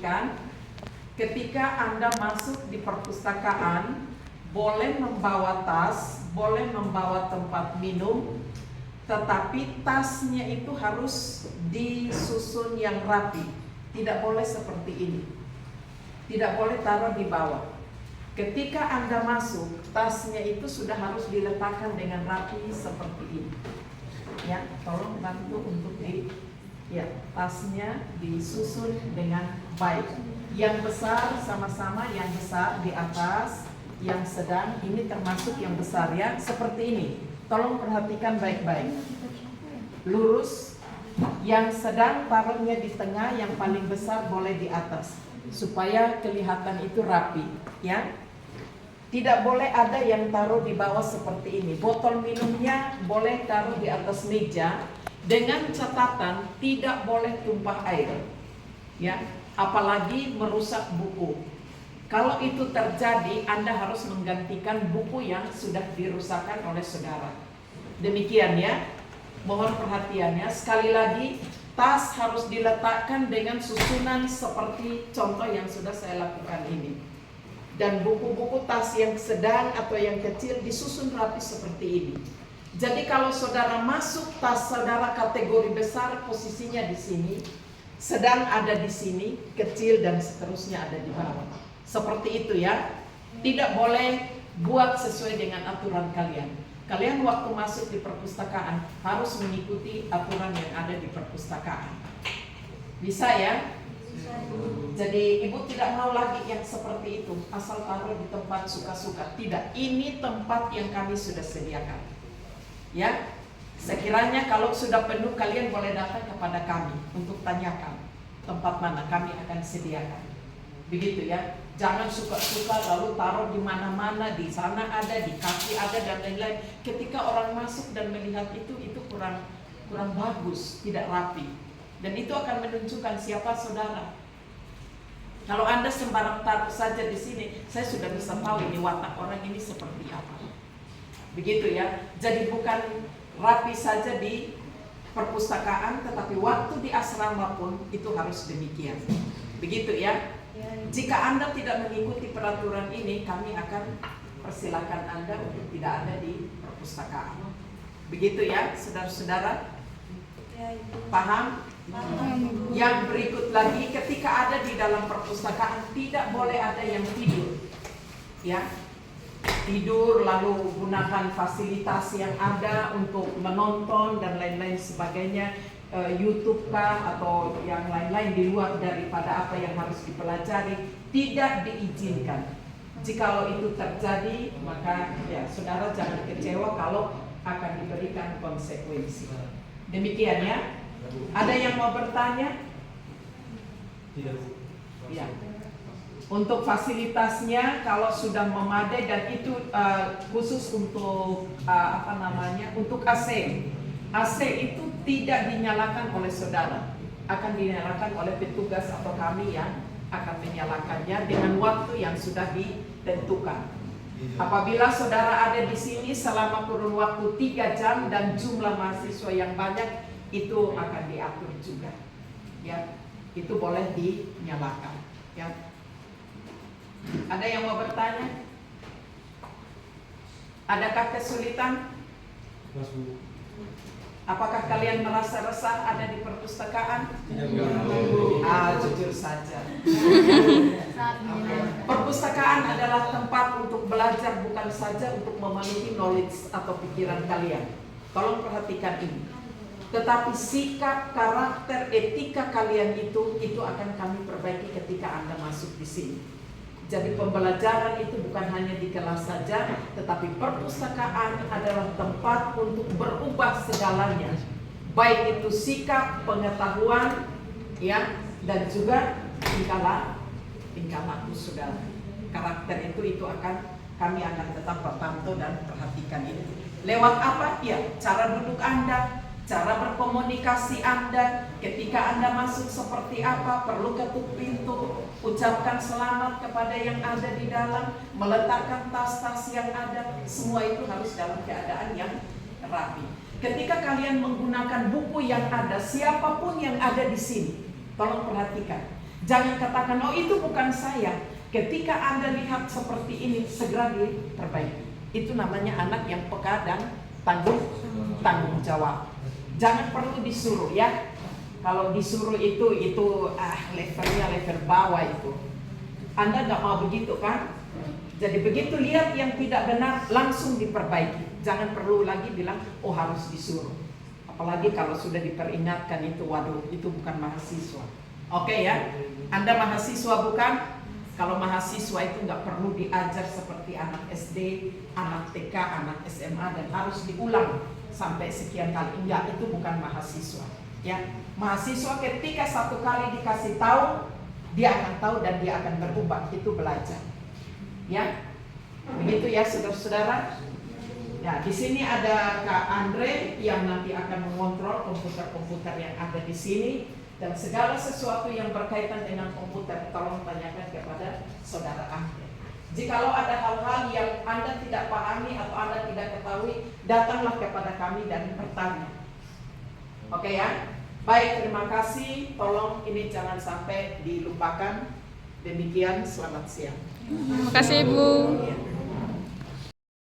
perhatikan, ketika Anda masuk di perpustakaan, boleh membawa tas, boleh membawa tempat minum, tetapi tasnya itu harus disusun yang rapi. Tidak boleh seperti ini. Tidak boleh taruh di bawah. Ketika Anda masuk, tasnya itu sudah harus diletakkan dengan rapi seperti ini. Ya, tolong bantu untuk tasnya disusun dengan baik. Yang besar sama-sama, yang besar di atas, yang sedang ini termasuk yang besar ya, seperti ini. Tolong perhatikan baik-baik. Lurus, yang sedang taruhnya di tengah, yang paling besar boleh di atas, supaya kelihatan itu rapi, ya. Tidak boleh ada yang taruh di bawah seperti ini. Botol minumnya boleh taruh di atas meja dengan catatan tidak boleh tumpah air, ya. Apalagi merusak buku. Kalau itu terjadi, Anda harus menggantikan buku yang sudah dirusakkan oleh saudara. Demikian ya. Mohon perhatiannya. Sekali lagi, tas harus diletakkan dengan susunan seperti contoh yang sudah saya lakukan ini. Dan buku-buku tas yang sedang atau yang kecil disusun rapi seperti ini. Jadi kalau saudara masuk, tas saudara kategori besar posisinya di sini, sedang ada di sini, kecil dan seterusnya ada di bawah. Seperti itu ya. Tidak boleh buat sesuai dengan aturan kalian. Kalian waktu masuk di perpustakaan harus mengikuti aturan yang ada di perpustakaan. Bisa ya? Jadi ibu tidak mau lagi yang seperti itu, asal taruh di tempat suka-suka. Tidak, ini tempat yang kami sudah sediakan. Ya, sekiranya kalau sudah penuh kalian boleh datang kepada kami untuk tanyakan tempat mana kami akan sediakan. Begitu ya. Jangan suka-suka lalu taruh di mana-mana, di sana ada, di kaki ada dan lain-lain. Ketika orang masuk dan melihat itu kurang bagus, tidak rapi. Dan itu akan menunjukkan siapa saudara. Kalau Anda sembarang taruh saja di sini, saya sudah bisa tahu ini watak orang ini seperti apa. Begitu ya. Jadi bukan rapi saja di perpustakaan, tetapi waktu di asrama pun itu harus demikian. Begitu ya. Jika Anda tidak mengikuti peraturan ini, kami akan persilakan Anda untuk tidak ada di perpustakaan. Begitu ya, saudara-saudara? Paham? Yang berikut lagi, ketika ada di dalam perpustakaan tidak boleh ada yang tidur. Ya. Tidur lalu gunakan fasilitas yang ada untuk menonton dan lain-lain sebagainya, YouTube kah atau yang lain-lain di luar daripada apa yang harus dipelajari, tidak diizinkan. Jikalau itu terjadi, maka ya saudara jangan kecewa kalau akan diberikan konsekuensi. Demikian ya. Ada yang mau bertanya? Tidak. Ya. Untuk fasilitasnya kalau sudah memadai dan itu khusus untuk untuk AC. AC itu tidak dinyalakan oleh saudara, akan dinyalakan oleh petugas atau kami yang akan menyalakannya dengan waktu yang sudah ditentukan. Apabila saudara ada di sini selama kurun waktu 3 jam dan jumlah mahasiswa yang banyak, itu akan diatur juga. Ya, itu boleh dinyalakan. Ya. Ada yang mau bertanya? Adakah kesulitan? Apakah kalian merasa resah ada di perpustakaan? Jujur saja. Perpustakaan adalah tempat untuk belajar, bukan saja untuk memenuhi knowledge atau pikiran kalian. Tolong perhatikan ini. Tetapi sikap, karakter, etika kalian itu akan kami perbaiki ketika Anda masuk di sini. Jadi pembelajaran itu bukan hanya di kelas saja, tetapi perpustakaan adalah tempat untuk berubah segalanya. Baik itu sikap, pengetahuan, ya, dan juga tingkah laku saudara. Karakter itu kami akan tetap pantau dan perhatikan itu. Lewat apa? Ya, cara duduk Anda, cara berkomunikasi Anda, ketika Anda masuk seperti apa, perlu ketuk pintu, ucapkan selamat kepada yang ada di dalam, meletakkan tas-tas yang ada, semua itu harus dalam keadaan yang rapi. Ketika kalian menggunakan buku yang ada, siapapun yang ada di sini, tolong perhatikan. Jangan katakan, oh itu bukan saya. Ketika Anda lihat seperti ini, segera diperbaiki. Itu namanya anak yang peka dan tanggung jawab. Jangan perlu disuruh ya. Kalau disuruh itu levelnya level bawah itu. Anda nggak mau begitu kan? Jadi begitu lihat yang tidak benar, langsung diperbaiki. Jangan perlu lagi bilang, oh harus disuruh. Apalagi kalau sudah diperingatkan itu, waduh, itu bukan mahasiswa. Oke ya, Anda mahasiswa bukan? Kalau mahasiswa itu nggak perlu diajar seperti anak SD, anak TK, anak SMA dan harus diulang sampai sekian kali. Enggak, itu bukan mahasiswa. Ya, mahasiswa ketika satu kali dikasih tahu, dia akan tahu dan dia akan berubah. Itu belajar. Ya, begitu ya saudara-saudara. Ya, di sini ada Kak Andre yang nanti akan mengontrol komputer-komputer yang ada di sini. Dan segala sesuatu yang berkaitan dengan komputer, tolong tanyakan kepada saudara Andre. Jikalau ada hal-hal yang Anda tidak pahami atau Anda tidak ketahui, datanglah kepada kami dan bertanya. Oke ya? Baik, terima kasih. Tolong ini jangan sampai dilupakan. Demikian, selamat siang. Terima kasih, Ibu. Ya.